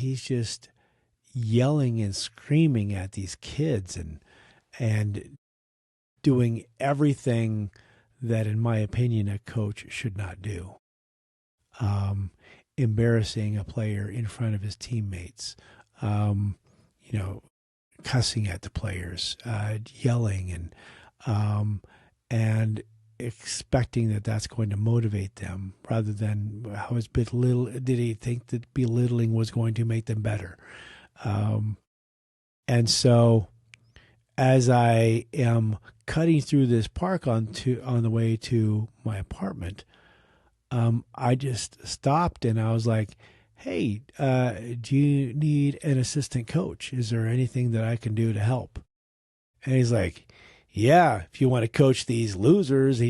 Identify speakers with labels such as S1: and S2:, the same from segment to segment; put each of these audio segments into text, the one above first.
S1: he's just yelling and screaming at these kids and doing everything that, in my opinion, a coach should not do. Embarrassing a player in front of his teammates, cussing at the players, yelling, and expecting that that's going to motivate them, rather than how is did he think that belittling was going to make them better? And so, as I am cutting through this park on the way to my apartment, I just stopped and I was like, "Hey, do you need an assistant coach? Is there anything that I can do to help?" And he's like, "Yeah, if you want to coach these losers."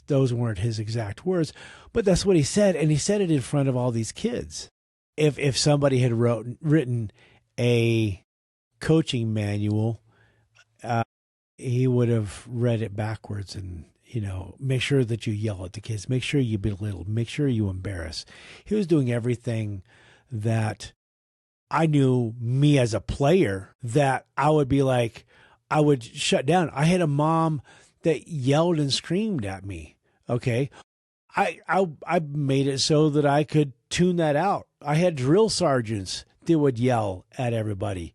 S1: Those weren't his exact words, but that's what he said, and he said it in front of all these kids. If somebody had written a coaching manual, he would have read it backwards and, make sure that you yell at the kids, make sure you belittle, make sure you embarrass. He was doing everything that I knew, me as a player, that I would be like, I would shut down. I had a mom that yelled and screamed at me. Okay. I made it so that I could tune that out. I had drill sergeants that would yell at everybody.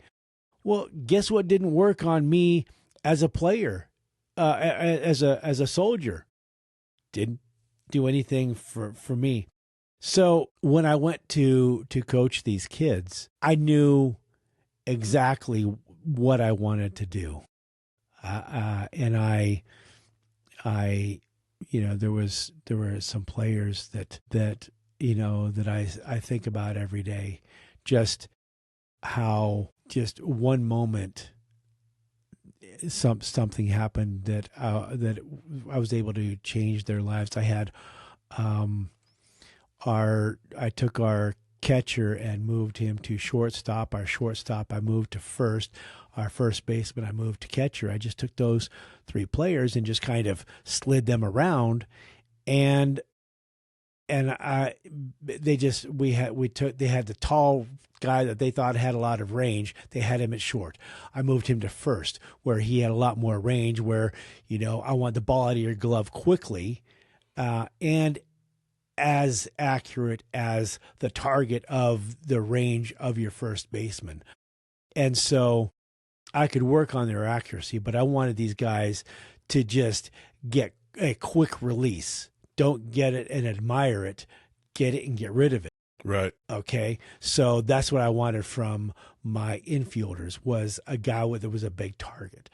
S1: Well, guess what didn't work on me as a player, as a soldier? Didn't do anything for me. So when I went to coach these kids, I knew exactly what I wanted to do. And I there were some players that I think about every day, just how just one moment something happened that I was able to change their lives. I had I took our catcher and moved him to shortstop. Our shortstop I moved to first. Our first baseman I moved to catcher. I just took those three players and just kind of slid them around, and they had the tall guy that they thought had a lot of range. They had him at short. I moved him to first, where he had a lot more range, where, I want the ball out of your glove quickly, and as accurate as the target of the range of your first baseman. And so I could work on their accuracy, but I wanted these guys to just get a quick release. Don't get it and admire it. Get it and get rid of it.
S2: Right.
S1: Okay. So that's what I wanted from my infielders, was a guy that was a big target.